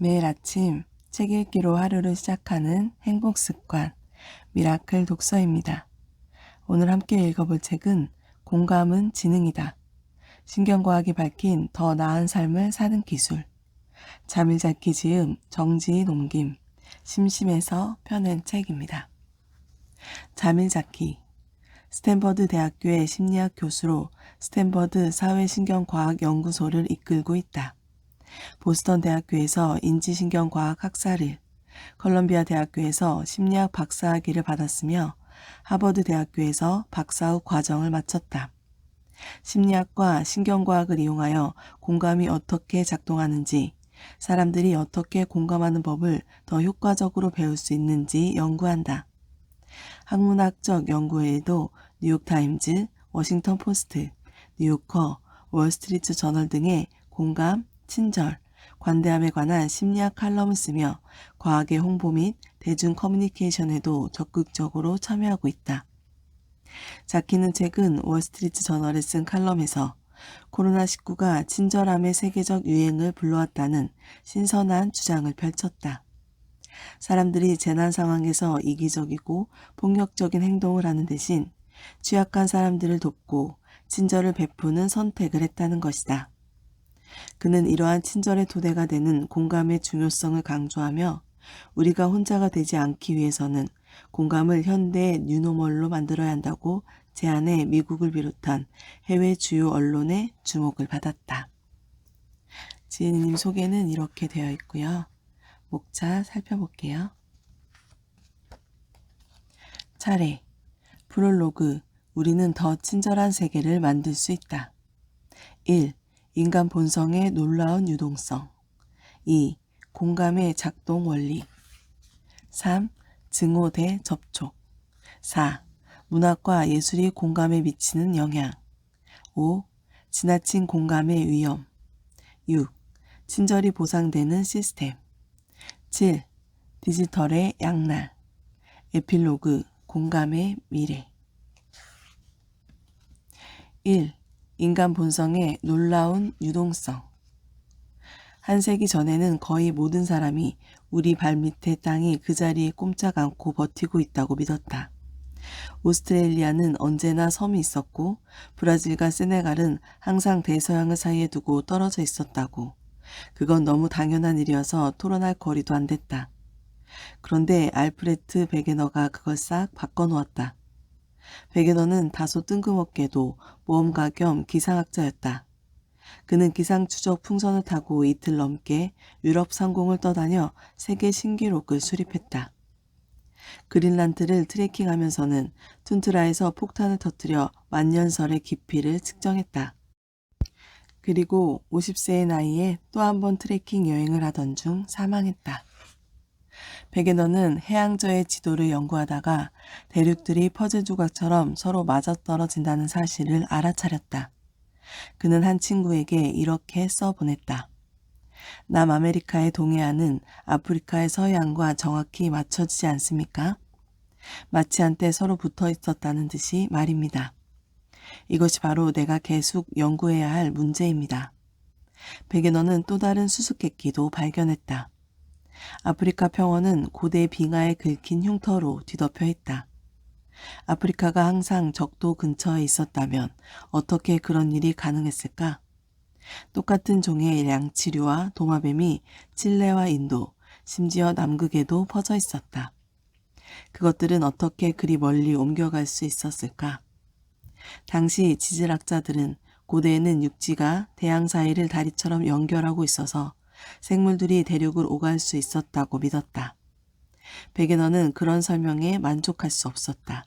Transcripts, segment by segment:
매일 아침 책 읽기로 하루를 시작하는 행복 습관, 미라클 독서입니다. 오늘 함께 읽어볼 책은 공감은 지능이다. 신경과학이 밝힌 더 나은 삶을 사는 기술. 잠일잡기 지음 정지희 옮김, 심심해서 펴낸 책입니다. 잠일잡기. 스탠퍼드 대학교의 심리학 교수로 스탠퍼드 사회신경과학연구소를 이끌고 있다. 보스턴 대학교에서 인지신경과학 학사를, 컬럼비아 대학교에서 심리학 박사학위를 받았으며 하버드 대학교에서 박사 후 과정을 마쳤다. 심리학과 신경과학을 이용하여 공감이 어떻게 작동하는지, 사람들이 어떻게 공감하는 법을 더 효과적으로 배울 수 있는지 연구한다. 학문학적 연구 외에도 뉴욕타임즈, 워싱턴 포스트, 뉴요커, 월스트리트 저널 등의 공감, 친절, 관대함에 관한 심리학 칼럼을 쓰며 과학의 홍보 및 대중 커뮤니케이션에도 적극적으로 참여하고 있다. 자키는 최근 월스트리트 저널에 쓴 칼럼에서 코로나19가 친절함의 세계적 유행을 불러왔다는 신선한 주장을 펼쳤다. 사람들이 재난 상황에서 이기적이고 폭력적인 행동을 하는 대신 취약한 사람들을 돕고 친절을 베푸는 선택을 했다는 것이다. 그는 이러한 친절의 토대가 되는 공감의 중요성을 강조하며 우리가 혼자가 되지 않기 위해서는 공감을 현대의 뉴노멀로 만들어야 한다고 제안해 미국을 비롯한 해외 주요 언론의 주목을 받았다. 지은이님 소개는 이렇게 되어 있고요. 목차 살펴볼게요. 차례. 프롤로그. 우리는 더 친절한 세계를 만들 수 있다. 1. 인간 본성의 놀라운 유동성. 2. 공감의 작동 원리. 3. 증오 대 접촉. 4. 문학과 예술이 공감에 미치는 영향. 5. 지나친 공감의 위험. 6. 친절이 보상되는 시스템. 7. 디지털의 양날. 에필로그. 공감의 미래. 1. 인간 본성의 놀라운 유동성. 한 세기 전에는 거의 모든 사람이 우리 발밑의 땅이 그 자리에 꼼짝 않고 버티고 있다고 믿었다. 오스트레일리아는 언제나 섬이 있었고 브라질과 세네갈은 항상 대서양을 사이에 두고 떨어져 있었다고. 그건 너무 당연한 일이어서 토론할 거리도 안 됐다. 그런데 알프레트 베게너가 그걸 싹 바꿔놓았다. 베게너는 다소 뜬금없게도 모험가 겸 기상학자였다. 그는 기상추적 풍선을 타고 이틀 넘게 유럽 상공을 떠다녀 세계 신기록을 수립했다. 그린란드를 트레킹하면서는 툰드라에서 폭탄을 터뜨려 만년설의 깊이를 측정했다. 그리고 50세의 나이에 또 한 번 트레킹 여행을 하던 중 사망했다. 베게너는 해양저의 지도를 연구하다가 대륙들이 퍼즐 조각처럼 서로 맞아떨어진다는 사실을 알아차렸다. 그는 한 친구에게 이렇게 써보냈다. 남아메리카의 동해안은 아프리카의 서해안과 정확히 맞춰지지 않습니까? 마치 한때 서로 붙어 있었다는 듯이 말입니다. 이것이 바로 내가 계속 연구해야 할 문제입니다. 베게너는 또 다른 수수께끼도 발견했다. 아프리카 평원은 고대 빙하에 긁힌 흉터로 뒤덮여 있다. 아프리카가 항상 적도 근처에 있었다면 어떻게 그런 일이 가능했을까? 똑같은 종의 량치류와 도마뱀이 칠레와 인도, 심지어 남극에도 퍼져 있었다. 그것들은 어떻게 그리 멀리 옮겨갈 수 있었을까? 당시 지질학자들은 고대에는 육지가 대양 사이를 다리처럼 연결하고 있어서 생물들이 대륙을 오갈 수 있었다고 믿었다. 베게너는 그런 설명에 만족할 수 없었다.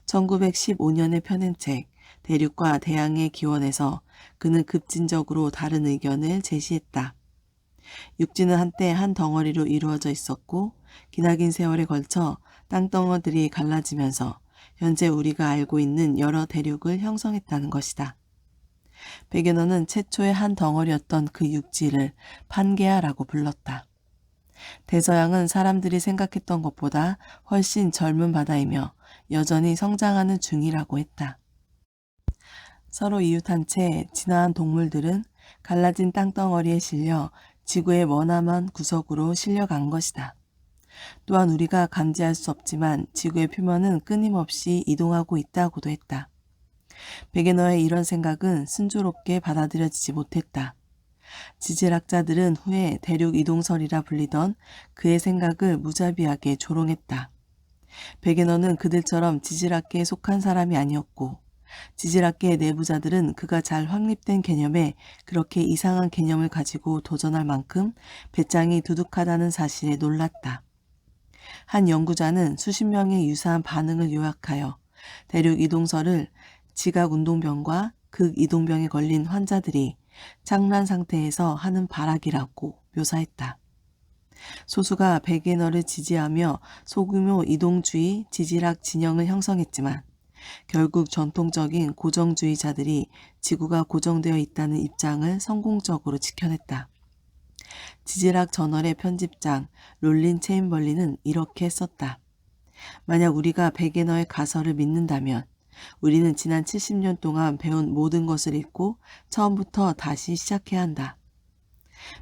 1915년에 펴낸 책 대륙과 대양의 기원에서 그는 급진적으로 다른 의견을 제시했다. 육지는 한때 한 덩어리로 이루어져 있었고 기나긴 세월에 걸쳐 땅덩어들이 갈라지면서 현재 우리가 알고 있는 여러 대륙을 형성했다는 것이다. 베게너는 최초의 한 덩어리였던 그 육지를 판게아라고 불렀다. 대서양은 사람들이 생각했던 것보다 훨씬 젊은 바다이며 여전히 성장하는 중이라고 했다. 서로 이웃한 채 진화한 동물들은 갈라진 땅덩어리에 실려 지구의 머나먼 구석으로 실려간 것이다. 또한 우리가 감지할 수 없지만 지구의 표면은 끊임없이 이동하고 있다고도 했다. 베게너의 이런 생각은 순조롭게 받아들여지지 못했다. 지질학자들은 후에 대륙 이동설이라 불리던 그의 생각을 무자비하게 조롱했다. 베게너는 그들처럼 지질학계에 속한 사람이 아니었고 지질학계의 내부자들은 그가 잘 확립된 개념에 그렇게 이상한 개념을 가지고 도전할 만큼 배짱이 두둑하다는 사실에 놀랐다. 한 연구자는 수십 명의 유사한 반응을 요약하여 대륙 이동설을 지각운동병과 극이동병에 걸린 환자들이 착란 상태에서 하는 발악이라고 묘사했다. 소수가 베게너를 지지하며 소규모 이동주의 지질학 진영을 형성했지만 결국 전통적인 고정주의자들이 지구가 고정되어 있다는 입장을 성공적으로 지켜냈다. 지질학 저널의 편집장 롤린 체인벌린은 이렇게 썼다. 만약 우리가 베게너의 가설을 믿는다면 우리는 지난 70년 동안 배운 모든 것을 잊고 처음부터 다시 시작해야 한다.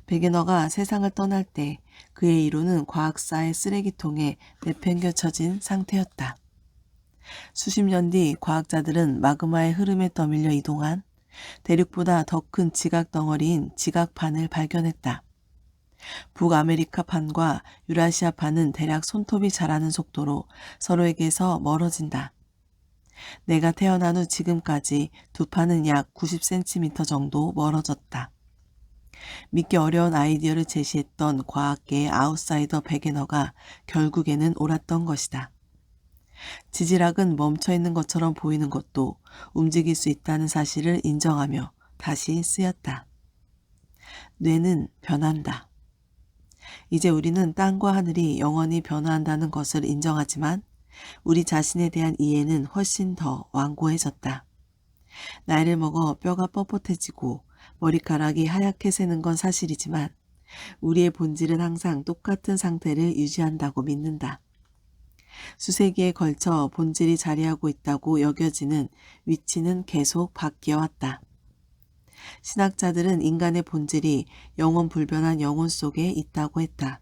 베게너가 세상을 떠날 때 그의 이론은 과학사의 쓰레기통에 내팽겨쳐진 상태였다. 수십 년 뒤 과학자들은 마그마의 흐름에 떠밀려 이동한 대륙보다 더 큰 지각 덩어리인 지각판을 발견했다. 북아메리카판과 유라시아판은 대략 손톱이 자라는 속도로 서로에게서 멀어진다. 내가 태어난 후 지금까지 두 판은 약 90cm 정도 멀어졌다. 믿기 어려운 아이디어를 제시했던 과학계의 아웃사이더 베게너가 결국에는 옳았던 것이다. 지질학은 멈춰있는 것처럼 보이는 것도 움직일 수 있다는 사실을 인정하며 다시 쓰였다. 뇌는 변한다. 이제 우리는 땅과 하늘이 영원히 변화한다는 것을 인정하지만 우리 자신에 대한 이해는 훨씬 더 완고해졌다. 나이를 먹어 뼈가 뻣뻣해지고 머리카락이 하얗게 새는 건 사실이지만 우리의 본질은 항상 똑같은 상태를 유지한다고 믿는다. 수세기에 걸쳐 본질이 자리하고 있다고 여겨지는 위치는 계속 바뀌어왔다. 신학자들은 인간의 본질이 영원 불변한 영혼 속에 있다고 했다.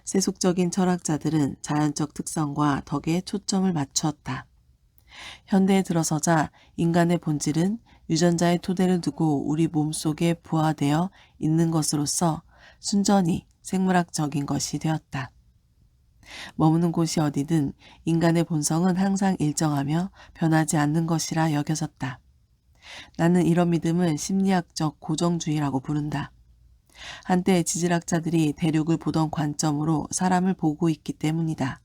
세속적인 철학자들은 자연적 특성과 덕에 초점을 맞추었다. 현대에 들어서자 인간의 본질은 유전자의 토대를 두고 우리 몸속에 부화되어 있는 것으로서 순전히 생물학적인 것이 되었다. 머무는 곳이 어디든 인간의 본성은 항상 일정하며 변하지 않는 것이라 여겨졌다. 나는 이런 믿음을 심리학적 고정주의라고 부른다. 한때 지질학자들이 대륙을 보던 관점으로 사람을 보고 있기 때문이다.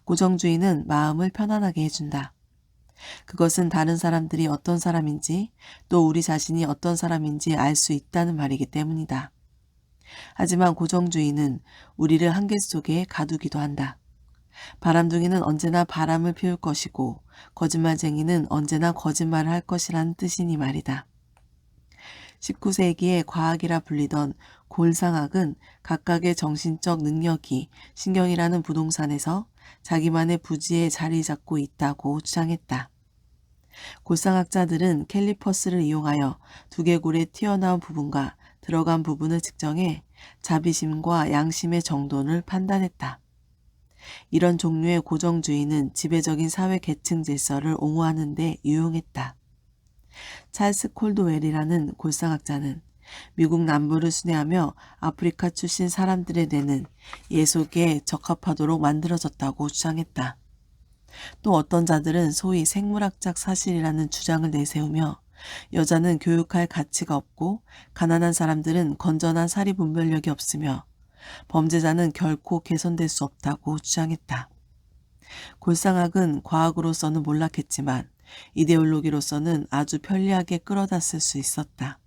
고정주의는 마음을 편안하게 해준다. 그것은 다른 사람들이 어떤 사람인지 또 우리 자신이 어떤 사람인지 알 수 있다는 말이기 때문이다. 하지만 고정주의는 우리를 한계 속에 가두기도 한다. 바람둥이는 언제나 바람을 피울 것이고 거짓말쟁이는 언제나 거짓말을 할 것이라는 뜻이니 말이다. 19세기의 과학이라 불리던 골상학은 각각의 정신적 능력이 신경이라는 부동산에서 자기만의 부지에 자리 잡고 있다고 주장했다. 골상학자들은 캘리퍼스를 이용하여 두개골의 튀어나온 부분과 들어간 부분을 측정해 자비심과 양심의 정도를 판단했다. 이런 종류의 고정주의는 지배적인 사회 계층 질서를 옹호하는 데 유용했다. 찰스 콜드웰이라는 골상학자는 미국 남부를 순회하며 아프리카 출신 사람들의 뇌는 예속에 적합하도록 만들어졌다고 주장했다. 또 어떤 자들은 소위 생물학적 사실이라는 주장을 내세우며 여자는 교육할 가치가 없고 가난한 사람들은 건전한 사리 분별력이 없으며 범죄자는 결코 개선될 수 없다고 주장했다. 골상학은 과학으로서는 몰락했지만 이데올로기로서는 아주 편리하게 끌어다 쓸 수 있었다.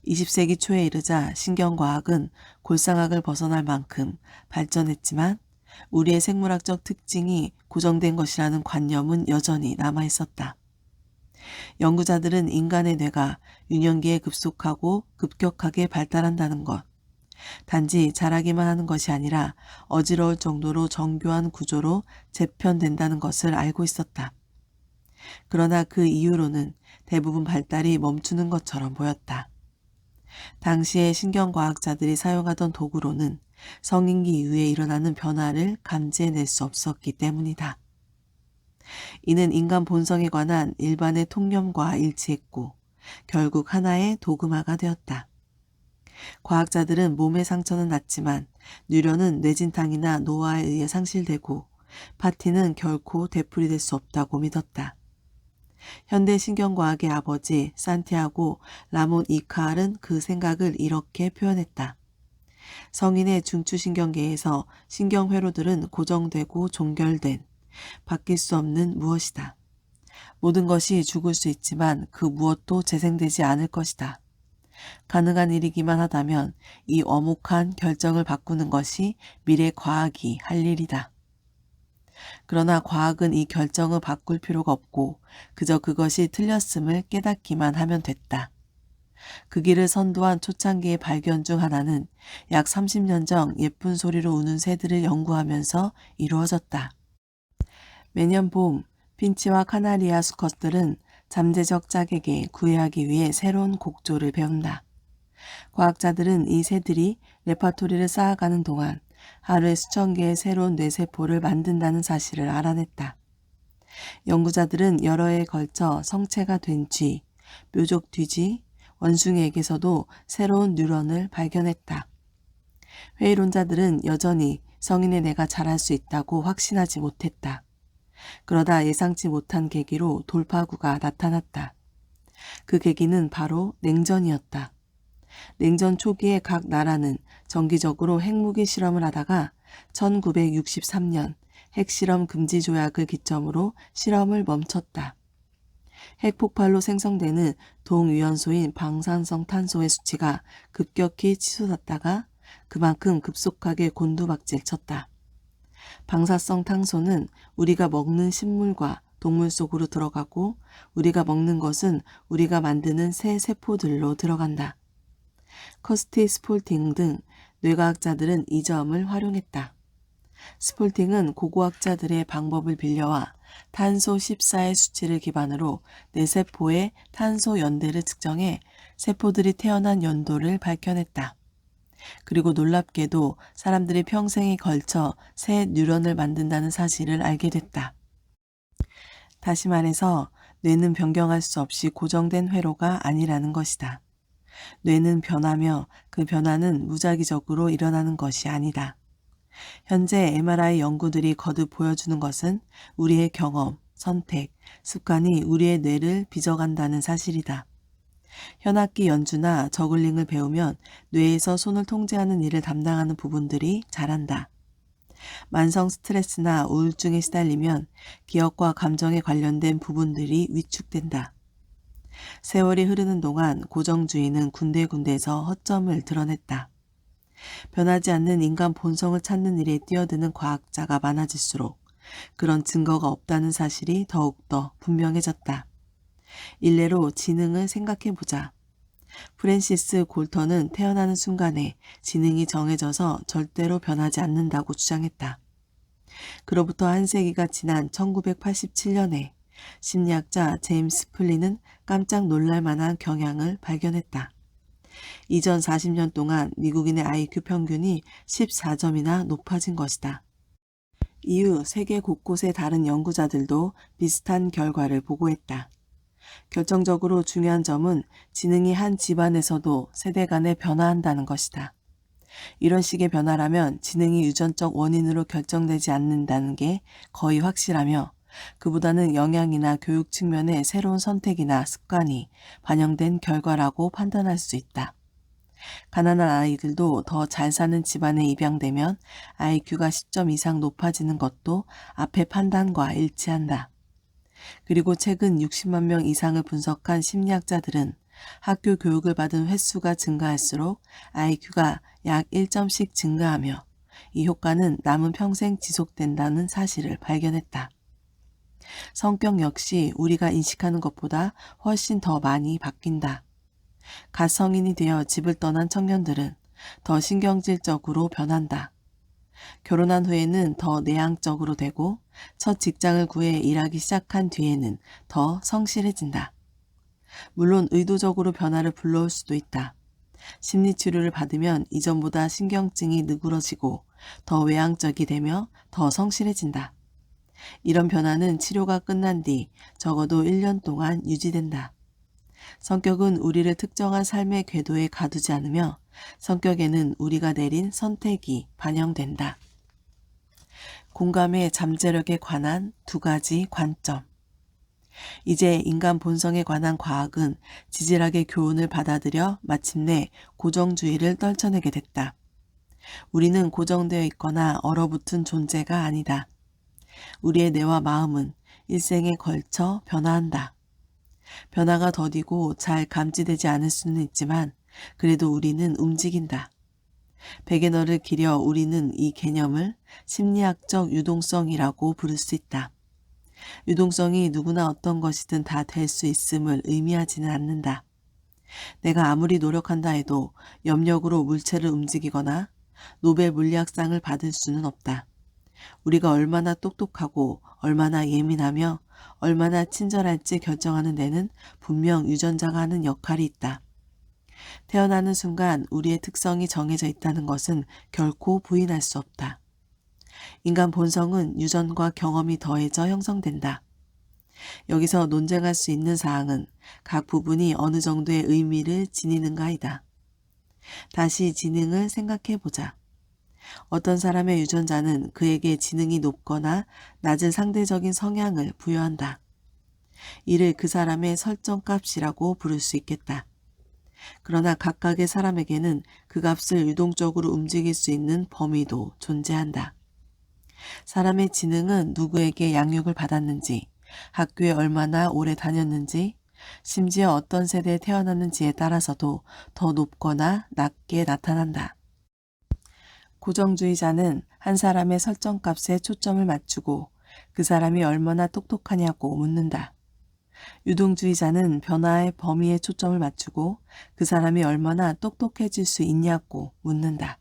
20세기 초에 이르자 신경과학은 골상학을 벗어날 만큼 발전했지만 우리의 생물학적 특징이 고정된 것이라는 관념은 여전히 남아있었다. 연구자들은 인간의 뇌가 유년기에 급속하고 급격하게 발달한다는 것, 단지 자라기만 하는 것이 아니라 어지러울 정도로 정교한 구조로 재편된다는 것을 알고 있었다. 그러나 그 이후로는 대부분 발달이 멈추는 것처럼 보였다. 당시의 신경과학자들이 사용하던 도구로는 성인기 이후에 일어나는 변화를 감지해낼 수 없었기 때문이다. 이는 인간 본성에 관한 일반의 통념과 일치했고 결국 하나의 도그마가 되었다. 과학자들은 몸의 상처는 낫지만 뇌련은 뇌진탕이나 노화에 의해 상실되고 파티는 결코 되풀이될 수 없다고 믿었다. 현대 신경과학의 아버지 산티아고 라몬 이카알은 그 생각을 이렇게 표현했다. 성인의 중추신경계에서 신경회로들은 고정되고 종결된 바뀔 수 없는 무엇이다. 모든 것이 죽을 수 있지만 그 무엇도 재생되지 않을 것이다. 가능한 일이기만 하다면 이 엄혹한 결정을 바꾸는 것이 미래 과학이 할 일이다. 그러나 과학은 이 결정을 바꿀 필요가 없고 그저 그것이 틀렸음을 깨닫기만 하면 됐다. 그 길을 선도한 초창기의 발견 중 하나는 약 30년 전 예쁜 소리로 우는 새들을 연구하면서 이루어졌다. 매년 봄 핀치와 카나리아 수컷들은 잠재적 짝에게 구애하기 위해 새로운 곡조를 배운다. 과학자들은 이 새들이 레파토리를 쌓아가는 동안 하루에 수천 개의 새로운 뇌세포를 만든다는 사실을 알아냈다. 연구자들은 여러 해에 걸쳐 성체가 된 쥐, 묘족 뒤쥐, 원숭이에게서도 새로운 뉴런을 발견했다. 회의론자들은 여전히 성인의 뇌가 자랄 수 있다고 확신하지 못했다. 그러다 예상치 못한 계기로 돌파구가 나타났다. 그 계기는 바로 냉전이었다. 냉전 초기에 각 나라는 정기적으로 핵무기 실험을 하다가 1963년 핵실험 금지 조약을 기점으로 실험을 멈췄다. 핵폭발로 생성되는 동위원소인 방사성 탄소의 수치가 급격히 치솟았다가 그만큼 급속하게 곤두박질 쳤다. 방사성 탄소는 우리가 먹는 식물과 동물 속으로 들어가고 우리가 먹는 것은 우리가 만드는 새 세포들로 들어간다. 커스티 스폴팅 등 뇌과학자들은 이 점을 활용했다. 스폴팅은 고고학자들의 방법을 빌려와 탄소 14의 수치를 기반으로 뇌세포의 탄소 연대를 측정해 세포들이 태어난 연도를 밝혀냈다. 그리고 놀랍게도 사람들이 평생에 걸쳐 새 뉴런을 만든다는 사실을 알게 됐다. 다시 말해서 뇌는 변경할 수 없이 고정된 회로가 아니라는 것이다. 뇌는 변하며 그 변화는 무작위적으로 일어나는 것이 아니다. 현재 MRI 연구들이 거듭 보여주는 것은 우리의 경험, 선택, 습관이 우리의 뇌를 빚어간다는 사실이다. 현악기 연주나 저글링을 배우면 뇌에서 손을 통제하는 일을 담당하는 부분들이 자란다. 만성 스트레스나 우울증에 시달리면 기억과 감정에 관련된 부분들이 위축된다. 세월이 흐르는 동안 고정주의는 군데군데에서 허점을 드러냈다. 변하지 않는 인간 본성을 찾는 일에 뛰어드는 과학자가 많아질수록 그런 증거가 없다는 사실이 더욱더 분명해졌다. 일례로 지능을 생각해보자. 프랜시스 골턴은 태어나는 순간에 지능이 정해져서 절대로 변하지 않는다고 주장했다. 그로부터 한 세기가 지난 1987년에 심리학자 제임스 플린은 깜짝 놀랄 만한 경향을 발견했다. 이전 40년 동안 미국인의 IQ 평균이 14점이나 높아진 것이다. 이후 세계 곳곳의 다른 연구자들도 비슷한 결과를 보고했다. 결정적으로 중요한 점은 지능이 한 집안에서도 세대 간에 변화한다는 것이다. 이런 식의 변화라면 지능이 유전적 원인으로 결정되지 않는다는 게 거의 확실하며 그보다는 영양이나 교육 측면의 새로운 선택이나 습관이 반영된 결과라고 판단할 수 있다. 가난한 아이들도 더 잘 사는 집안에 입양되면 IQ가 10점 이상 높아지는 것도 앞의 판단과 일치한다. 그리고 최근 60만 명 이상을 분석한 심리학자들은 학교 교육을 받은 횟수가 증가할수록 IQ가 약 1점씩 증가하며 이 효과는 남은 평생 지속된다는 사실을 발견했다. 성격 역시 우리가 인식하는 것보다 훨씬 더 많이 바뀐다. 갓 성인이 되어 집을 떠난 청년들은 더 신경질적으로 변한다. 결혼한 후에는 더 내향적으로 되고 첫 직장을 구해 일하기 시작한 뒤에는 더 성실해진다. 물론 의도적으로 변화를 불러올 수도 있다. 심리치료를 받으면 이전보다 신경증이 느그러지고 더 외향적이 되며 더 성실해진다. 이런 변화는 치료가 끝난 뒤 적어도 1년 동안 유지된다. 성격은 우리를 특정한 삶의 궤도에 가두지 않으며 성격에는 우리가 내린 선택이 반영된다. 공감의 잠재력에 관한 2가지 관점. 이제 인간 본성에 관한 과학은 지질학의 교훈을 받아들여 마침내 고정주의를 떨쳐내게 됐다. 우리는 고정되어 있거나 얼어붙은 존재가 아니다. 우리의 뇌와 마음은 일생에 걸쳐 변화한다. 변화가 더디고 잘 감지되지 않을 수는 있지만 그래도 우리는 움직인다. 베개너를 기려 우리는 이 개념을 심리학적 유동성이라고 부를 수 있다. 유동성이 누구나 어떤 것이든 다 될 수 있음을 의미하지는 않는다. 내가 아무리 노력한다 해도 염력으로 물체를 움직이거나 노벨 물리학상을 받을 수는 없다. 우리가 얼마나 똑똑하고 얼마나 예민하며 얼마나 친절할지 결정하는 데는 분명 유전자가 하는 역할이 있다. 태어나는 순간 우리의 특성이 정해져 있다는 것은 결코 부인할 수 없다. 인간 본성은 유전과 경험이 더해져 형성된다. 여기서 논쟁할 수 있는 사항은 각 부분이 어느 정도의 의미를 지니는가이다. 다시 지능을 생각해 보자. 어떤 사람의 유전자는 그에게 지능이 높거나 낮은 상대적인 성향을 부여한다. 이를 그 사람의 설정값이라고 부를 수 있겠다. 그러나 각각의 사람에게는 그 값을 유동적으로 움직일 수 있는 범위도 존재한다. 사람의 지능은 누구에게 양육을 받았는지, 학교에 얼마나 오래 다녔는지, 심지어 어떤 세대에 태어났는지에 따라서도 더 높거나 낮게 나타난다. 고정주의자는 한 사람의 설정값에 초점을 맞추고 그 사람이 얼마나 똑똑하냐고 묻는다. 유동주의자는 변화의 범위에 초점을 맞추고 그 사람이 얼마나 똑똑해질 수 있냐고 묻는다.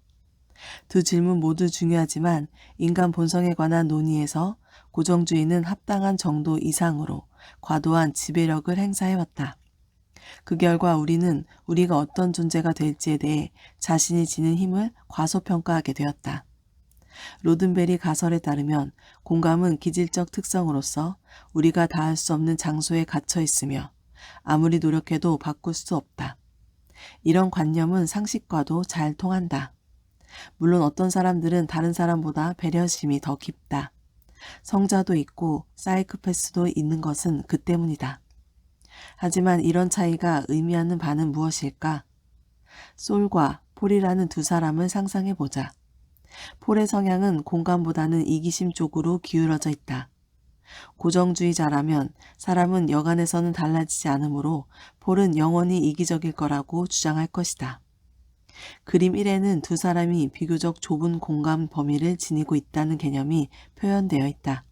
두 질문 모두 중요하지만 인간 본성에 관한 논의에서 고정주의는 합당한 정도 이상으로 과도한 지배력을 행사해왔다. 그 결과 우리는 우리가 어떤 존재가 될지에 대해 자신이 지닌 힘을 과소평가하게 되었다. 로든베리 가설에 따르면 공감은 기질적 특성으로서 우리가 닿을 수 없는 장소에 갇혀 있으며 아무리 노력해도 바꿀 수 없다. 이런 관념은 상식과도 잘 통한다. 물론 어떤 사람들은 다른 사람보다 배려심이 더 깊다. 성자도 있고 사이코패스도 있는 것은 그 때문이다. 하지만 이런 차이가 의미하는 바는 무엇일까? 솔과 폴이라는 두 사람을 상상해보자. 폴의 성향은 공감보다는 이기심 쪽으로 기울어져 있다. 고정주의자라면 사람은 여간에서는 달라지지 않으므로 폴은 영원히 이기적일 거라고 주장할 것이다. 그림 1에는 두 사람이 비교적 좁은 공감 범위를 지니고 있다는 개념이 표현되어 있다.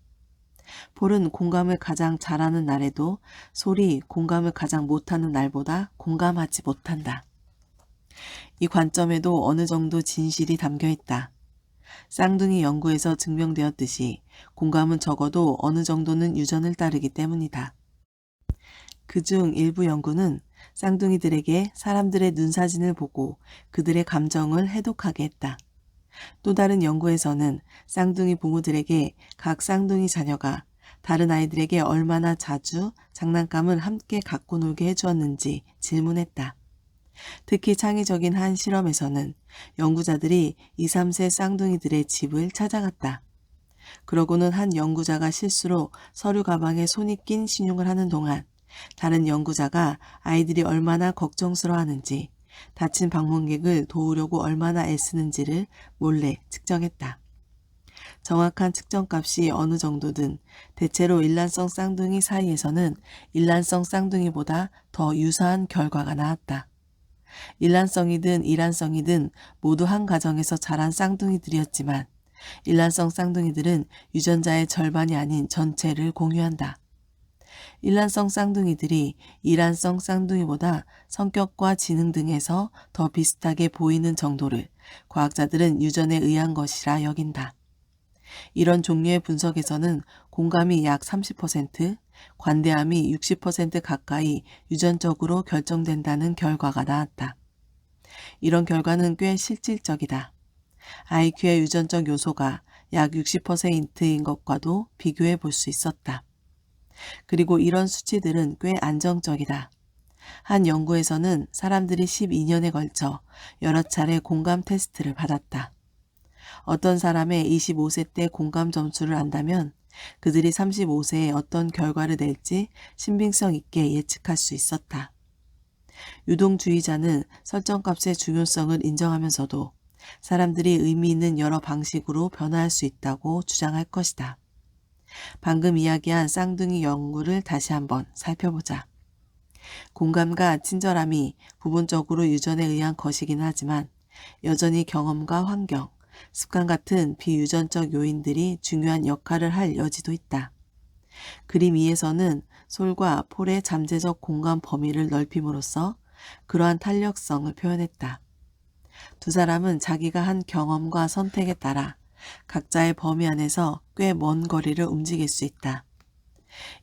폴은 공감을 가장 잘하는 날에도 솔이 공감을 가장 못하는 날보다 공감하지 못한다. 이 관점에도 어느 정도 진실이 담겨 있다. 쌍둥이 연구에서 증명되었듯이 공감은 적어도 어느 정도는 유전을 따르기 때문이다. 그중 일부 연구는 쌍둥이들에게 사람들의 눈사진을 보고 그들의 감정을 해독하게 했다. 또 다른 연구에서는 쌍둥이 부모들에게 각 쌍둥이 자녀가 다른 아이들에게 얼마나 자주 장난감을 함께 갖고 놀게 해주었는지 질문했다. 특히 창의적인 한 실험에서는 연구자들이 2, 3세 쌍둥이들의 집을 찾아갔다. 그러고는 한 연구자가 실수로 서류 가방에 손이 낀 신용을 하는 동안 다른 연구자가 아이들이 얼마나 걱정스러워하는지, 다친 방문객을 도우려고 얼마나 애쓰는지를 몰래 측정했다. 정확한 측정값이 어느 정도든 대체로 일란성 쌍둥이 사이에서는 일란성 쌍둥이보다 더 유사한 결과가 나왔다. 일란성이든 이란성이든 모두 한 가정에서 자란 쌍둥이들이었지만 일란성 쌍둥이들은 유전자의 절반이 아닌 전체를 공유한다. 일란성 쌍둥이들이 이란성 쌍둥이보다 성격과 지능 등에서 더 비슷하게 보이는 정도를 과학자들은 유전에 의한 것이라 여긴다. 이런 종류의 분석에서는 공감이 약 30%, 관대함이 60% 가까이 유전적으로 결정된다는 결과가 나왔다. 이런 결과는 꽤 실질적이다. IQ의 유전적 요소가 약 60%인 것과도 비교해 볼 수 있었다. 그리고 이런 수치들은 꽤 안정적이다. 한 연구에서는 사람들이 12년에 걸쳐 여러 차례 공감 테스트를 받았다. 어떤 사람의 25세 때 공감 점수를 안다면 그들이 35세에 어떤 결과를 낼지 신빙성 있게 예측할 수 있었다. 유동주의자는 설정값의 중요성을 인정하면서도 사람들이 의미 있는 여러 방식으로 변화할 수 있다고 주장할 것이다. 방금 이야기한 쌍둥이 연구를 다시 한번 살펴보자. 공감과 친절함이 부분적으로 유전에 의한 것이긴 하지만 여전히 경험과 환경, 습관 같은 비유전적 요인들이 중요한 역할을 할 여지도 있다. 그림 2에서는 솔과 폴의 잠재적 공감 범위를 넓힘으로써 그러한 탄력성을 표현했다. 두 사람은 자기가 한 경험과 선택에 따라 각자의 범위 안에서 꽤 먼 거리를 움직일 수 있다.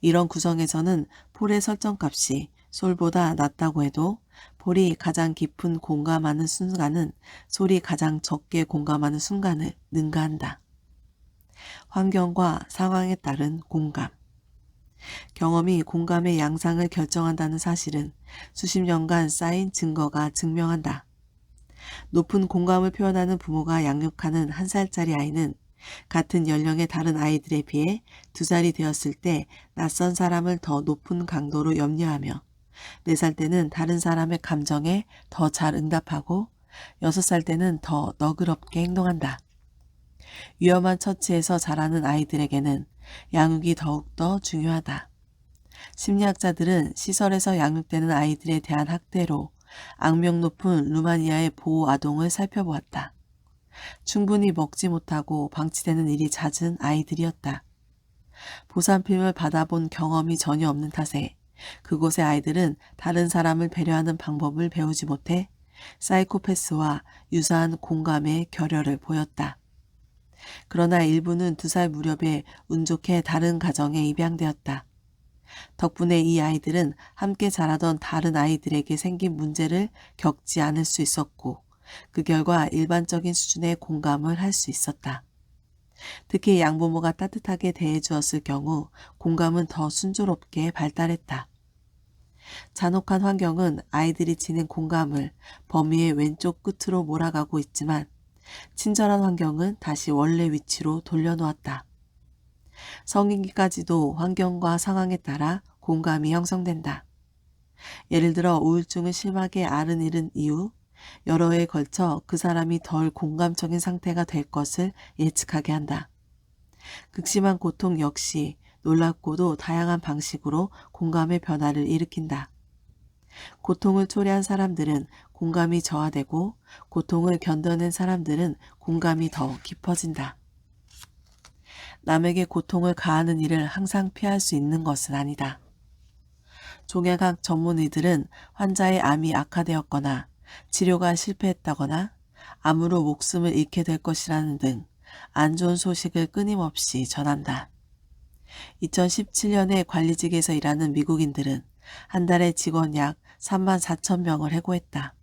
이런 구성에서는 폴의 설정값이 솔보다 낮다고 해도 폴이 가장 깊은 공감하는 순간은 솔이 가장 적게 공감하는 순간을 능가한다. 환경과 상황에 따른 공감. 경험이 공감의 양상을 결정한다는 사실은 수십 년간 쌓인 증거가 증명한다. 높은 공감을 표현하는 부모가 양육하는 1살짜리 아이는 같은 연령의 다른 아이들에 비해 2살이 되었을 때 낯선 사람을 더 높은 강도로 염려하며 4살 때는 다른 사람의 감정에 더 잘 응답하고 6살 때는 더 너그럽게 행동한다. 위험한 처치에서 자라는 아이들에게는 양육이 더욱더 중요하다. 심리학자들은 시설에서 양육되는 아이들에 대한 학대로 악명 높은 루마니아의 보호 아동을 살펴보았다. 충분히 먹지 못하고 방치되는 일이 잦은 아이들이었다. 보살핌을 받아본 경험이 전혀 없는 탓에 그곳의 아이들은 다른 사람을 배려하는 방법을 배우지 못해 사이코패스와 유사한 공감의 결여를 보였다. 그러나 일부는 2살 무렵에 운 좋게 다른 가정에 입양되었다. 덕분에 이 아이들은 함께 자라던 다른 아이들에게 생긴 문제를 겪지 않을 수 있었고 그 결과 일반적인 수준의 공감을 할 수 있었다. 특히 양부모가 따뜻하게 대해주었을 경우 공감은 더 순조롭게 발달했다. 잔혹한 환경은 아이들이 지닌 공감을 범위의 왼쪽 끝으로 몰아가고 있지만 친절한 환경은 다시 원래 위치로 돌려놓았다. 성인기까지도 환경과 상황에 따라 공감이 형성된다. 예를 들어 우울증을 심하게 앓은 일은 이후 여러 해에 걸쳐 그 사람이 덜 공감적인 상태가 될 것을 예측하게 한다. 극심한 고통 역시 놀랍고도 다양한 방식으로 공감의 변화를 일으킨다. 고통을 초래한 사람들은 공감이 저하되고 고통을 견뎌낸 사람들은 공감이 더 깊어진다. 남에게 고통을 가하는 일을 항상 피할 수 있는 것은 아니다. 종양학 전문의들은 환자의 암이 악화되었거나 치료가 실패했다거나 암으로 목숨을 잃게 될 것이라는 등 안 좋은 소식을 끊임없이 전한다. 2017년에 관리직에서 일하는 미국인들은 한 달에 직원 약 3만 4천 명을 해고했다.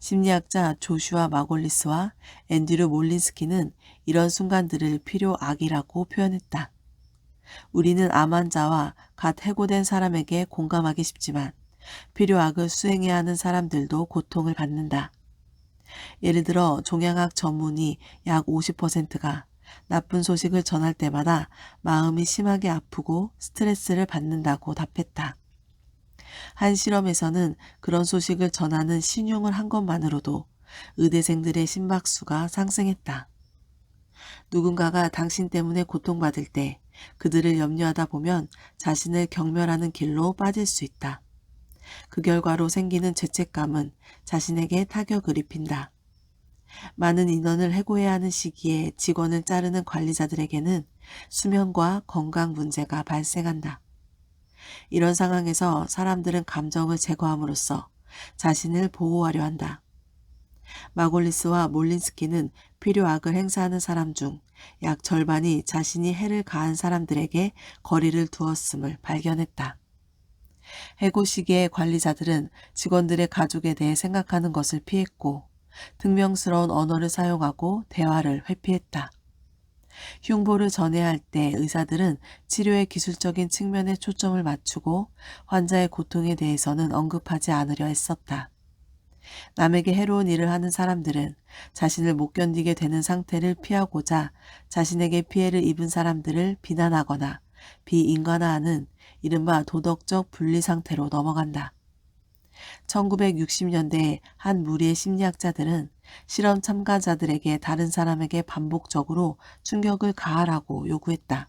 심리학자 조슈아 마골리스와 앤드류 몰린스키는 이런 순간들을 필요악이라고 표현했다. 우리는 암 환자와 갓 해고된 사람에게 공감하기 쉽지만 필요악을 수행해야 하는 사람들도 고통을 받는다. 예를 들어 종양학 전문의 약 50%가 나쁜 소식을 전할 때마다 마음이 심하게 아프고 스트레스를 받는다고 답했다. 한 실험에서는 그런 소식을 전하는 신용을 한 것만으로도 의대생들의 심박수가 상승했다. 누군가가 당신 때문에 고통받을 때 그들을 염려하다 보면 자신을 경멸하는 길로 빠질 수 있다. 그 결과로 생기는 죄책감은 자신에게 타격을 입힌다. 많은 인원을 해고해야 하는 시기에 직원을 자르는 관리자들에게는 수면과 건강 문제가 발생한다. 이런 상황에서 사람들은 감정을 제거함으로써 자신을 보호하려 한다. 마골리스와 몰린스키는 필요악을 행사하는 사람 중 약 절반이 자신이 해를 가한 사람들에게 거리를 두었음을 발견했다. 해고 시기에 관리자들은 직원들의 가족에 대해 생각하는 것을 피했고 퉁명스러운 언어를 사용하고 대화를 회피했다. 흉보를 전해야 할 때 의사들은 치료의 기술적인 측면에 초점을 맞추고 환자의 고통에 대해서는 언급하지 않으려 했었다. 남에게 해로운 일을 하는 사람들은 자신을 못 견디게 되는 상태를 피하고자 자신에게 피해를 입은 사람들을 비난하거나 비인간화하는 이른바 도덕적 분리 상태로 넘어간다. 1960년대에 한 무리의 심리학자들은 실험 참가자들에게 다른 사람에게 반복적으로 충격을 가하라고 요구했다.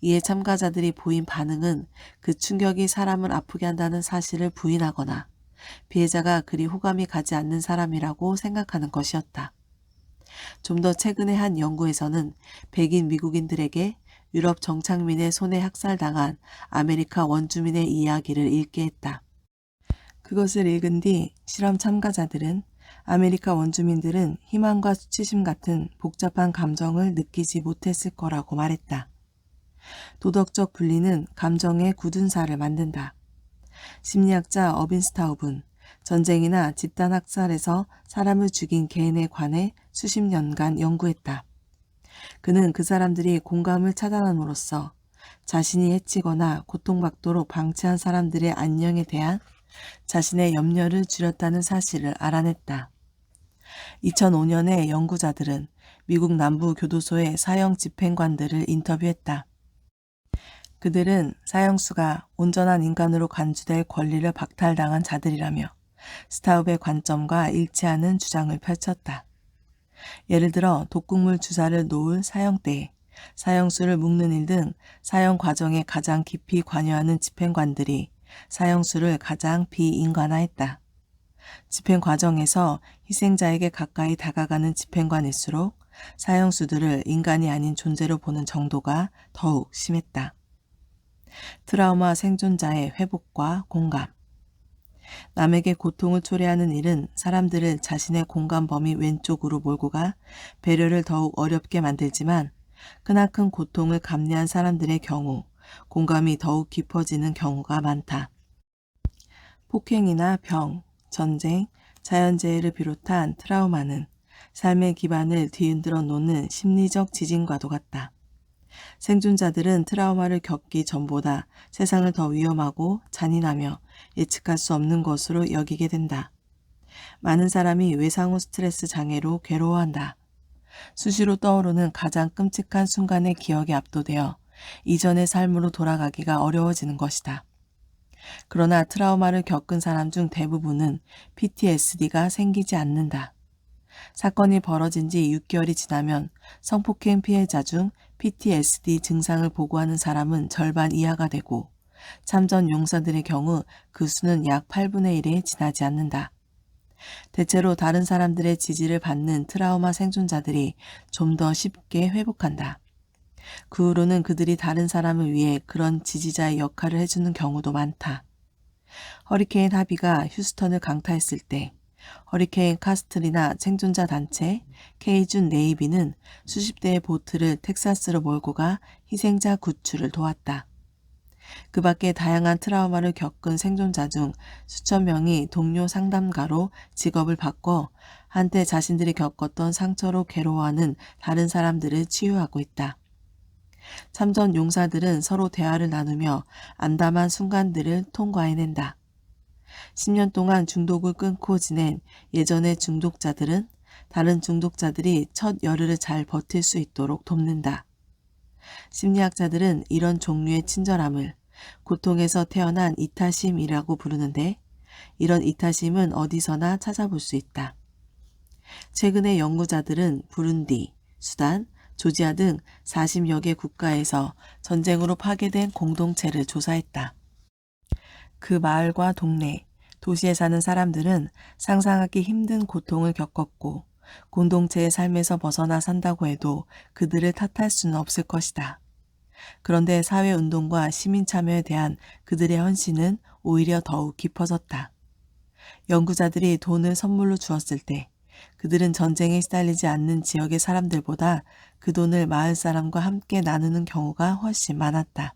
이에 참가자들이 보인 반응은 그 충격이 사람을 아프게 한다는 사실을 부인하거나 피해자가 그리 호감이 가지 않는 사람이라고 생각하는 것이었다. 좀 더 최근의 한 연구에서는 백인 미국인들에게 유럽 정착민의 손에 학살당한 아메리카 원주민의 이야기를 읽게 했다. 그것을 읽은 뒤 실험 참가자들은 아메리카 원주민들은 희망과 수치심 같은 복잡한 감정을 느끼지 못했을 거라고 말했다. 도덕적 분리는 감정의 굳은 살을 만든다. 심리학자 어빈 스타웁은 전쟁이나 집단 학살에서 사람을 죽인 개인에 관해 수십 년간 연구했다. 그는 그 사람들이 공감을 차단함으로써 자신이 해치거나 고통받도록 방치한 사람들의 안녕에 대한 자신의 염려를 줄였다는 사실을 알아냈다. 2005년에 연구자들은 미국 남부 교도소의 사형 집행관들을 인터뷰했다. 그들은 사형수가 온전한 인간으로 간주될 권리를 박탈당한 자들이라며 스타웁의 관점과 일치하는 주장을 펼쳤다. 예를 들어 독극물 주사를 놓을 사형대에 사형수를 묶는 일 등 사형 과정에 가장 깊이 관여하는 집행관들이 사형수를 가장 비인간화했다. 집행 과정에서 희생자에게 가까이 다가가는 집행관일수록 사형수들을 인간이 아닌 존재로 보는 정도가 더욱 심했다. 트라우마 생존자의 회복과 공감. 남에게 고통을 초래하는 일은 사람들을 자신의 공감 범위 왼쪽으로 몰고 가 배려를 더욱 어렵게 만들지만 크나큰 고통을 감내한 사람들의 경우 공감이 더욱 깊어지는 경우가 많다. 폭행이나 병, 전쟁, 자연재해를 비롯한 트라우마는 삶의 기반을 뒤흔들어 놓는 심리적 지진과도 같다. 생존자들은 트라우마를 겪기 전보다 세상을 더 위험하고 잔인하며 예측할 수 없는 것으로 여기게 된다. 많은 사람이 외상 후 스트레스 장애로 괴로워한다. 수시로 떠오르는 가장 끔찍한 순간의 기억에 압도되어 이전의 삶으로 돌아가기가 어려워지는 것이다. 그러나 트라우마를 겪은 사람 중 대부분은 PTSD가 생기지 않는다. 사건이 벌어진 지 6개월이 지나면 성폭행 피해자 중 PTSD 증상을 보고하는 사람은 절반 이하가 되고 참전 용사들의 경우 그 수는 약 8분의 1에 지나지 않는다. 대체로 다른 사람들의 지지를 받는 트라우마 생존자들이 좀 더 쉽게 회복한다. 그 후로는 그들이 다른 사람을 위해 그런 지지자의 역할을 해주는 경우도 많다. 허리케인 하비가 휴스턴을 강타했을 때 허리케인 카스틀이나 생존자 단체 케이준 네이비는 수십 대의 보트를 텍사스로 몰고 가 희생자 구출을 도왔다. 그 밖에 다양한 트라우마를 겪은 생존자 중 수천 명이 동료 상담가로 직업을 바꿔 한때 자신들이 겪었던 상처로 괴로워하는 다른 사람들을 치유하고 있다. 참전 용사들은 서로 대화를 나누며 암담한 순간들을 통과해낸다. 10년 동안 중독을 끊고 지낸 예전의 중독자들은 다른 중독자들이 첫 열흘을 잘 버틸 수 있도록 돕는다. 심리학자들은 이런 종류의 친절함을 고통에서 태어난 이타심이라고 부르는데 이런 이타심은 어디서나 찾아볼 수 있다. 최근의 연구자들은 부룬디, 수단, 조지아 등 40여 개 국가에서 전쟁으로 파괴된 공동체를 조사했다. 그 마을과 동네, 도시에 사는 사람들은 상상하기 힘든 고통을 겪었고 공동체의 삶에서 벗어나 산다고 해도 그들을 탓할 수는 없을 것이다. 그런데 사회운동과 시민참여에 대한 그들의 헌신은 오히려 더욱 깊어졌다. 연구자들이 돈을 선물로 주었을 때 그들은 전쟁에 시달리지 않는 지역의 사람들보다 그 돈을 마을 사람과 함께 나누는 경우가 훨씬 많았다.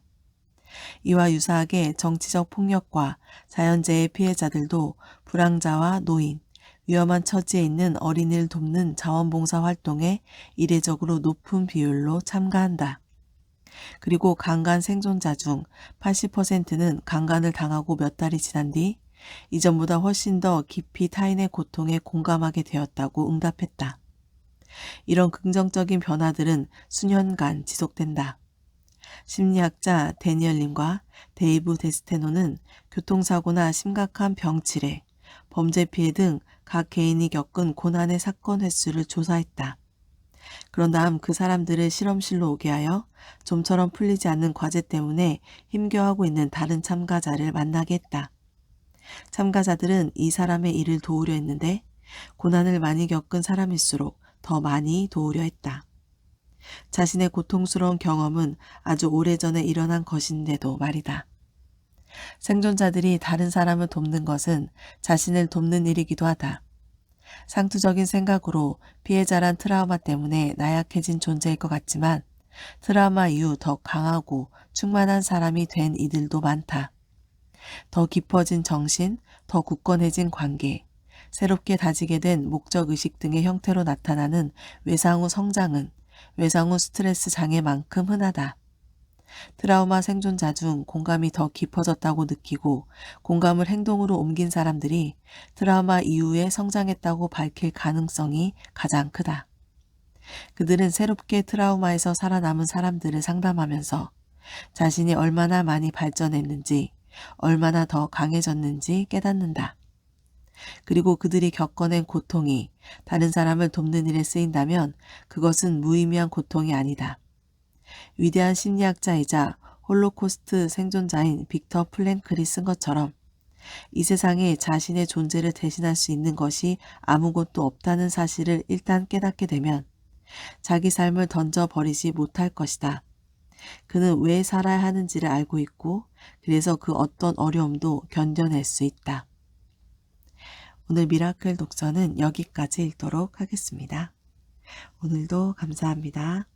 이와 유사하게 정치적 폭력과 자연재해 피해자들도 불황자와 노인, 위험한 처지에 있는 어린이를 돕는 자원봉사 활동에 이례적으로 높은 비율로 참가한다. 그리고 강간 생존자 중 80%는 강간을 당하고 몇 달이 지난 뒤 이전보다 훨씬 더 깊이 타인의 고통에 공감하게 되었다고 응답했다. 이런 긍정적인 변화들은 수년간 지속된다. 심리학자 데니얼 림과 데이브 데스테노는 교통사고나 심각한 병치레, 범죄 피해 등 각 개인이 겪은 고난의 사건 횟수를 조사했다. 그런 다음 그 사람들을 실험실로 오게 하여 좀처럼 풀리지 않는 과제 때문에 힘겨워하고 있는 다른 참가자를 만나게 했다. 참가자들은 이 사람의 일을 도우려 했는데 고난을 많이 겪은 사람일수록 더 많이 도우려 했다. 자신의 고통스러운 경험은 아주 오래전에 일어난 것인데도 말이다. 생존자들이 다른 사람을 돕는 것은 자신을 돕는 일이기도 하다. 상투적인 생각으로 피해자란 트라우마 때문에 나약해진 존재일 것 같지만 트라우마 이후 더 강하고 충만한 사람이 된 이들도 많다. 더 깊어진 정신, 더 굳건해진 관계, 새롭게 다지게 된 목적의식 등의 형태로 나타나는 외상 후 성장은 외상 후 스트레스 장애만큼 흔하다. 트라우마 생존자 중 공감이 더 깊어졌다고 느끼고 공감을 행동으로 옮긴 사람들이 트라우마 이후에 성장했다고 밝힐 가능성이 가장 크다. 그들은 새롭게 트라우마에서 살아남은 사람들을 상담하면서 자신이 얼마나 많이 발전했는지, 얼마나 더 강해졌는지 깨닫는다. 그리고 그들이 겪어낸 고통이 다른 사람을 돕는 일에 쓰인다면 그것은 무의미한 고통이 아니다. 위대한 심리학자이자 홀로코스트 생존자인 빅터 플랭클이 쓴 것처럼 이 세상에 자신의 존재를 대신할 수 있는 것이 아무것도 없다는 사실을 일단 깨닫게 되면 자기 삶을 던져버리지 못할 것이다. 그는 왜 살아야 하는지를 알고 있고 그래서 그 어떤 어려움도 견뎌낼 수 있다. 오늘 미라클 독서는 여기까지 읽도록 하겠습니다. 오늘도 감사합니다.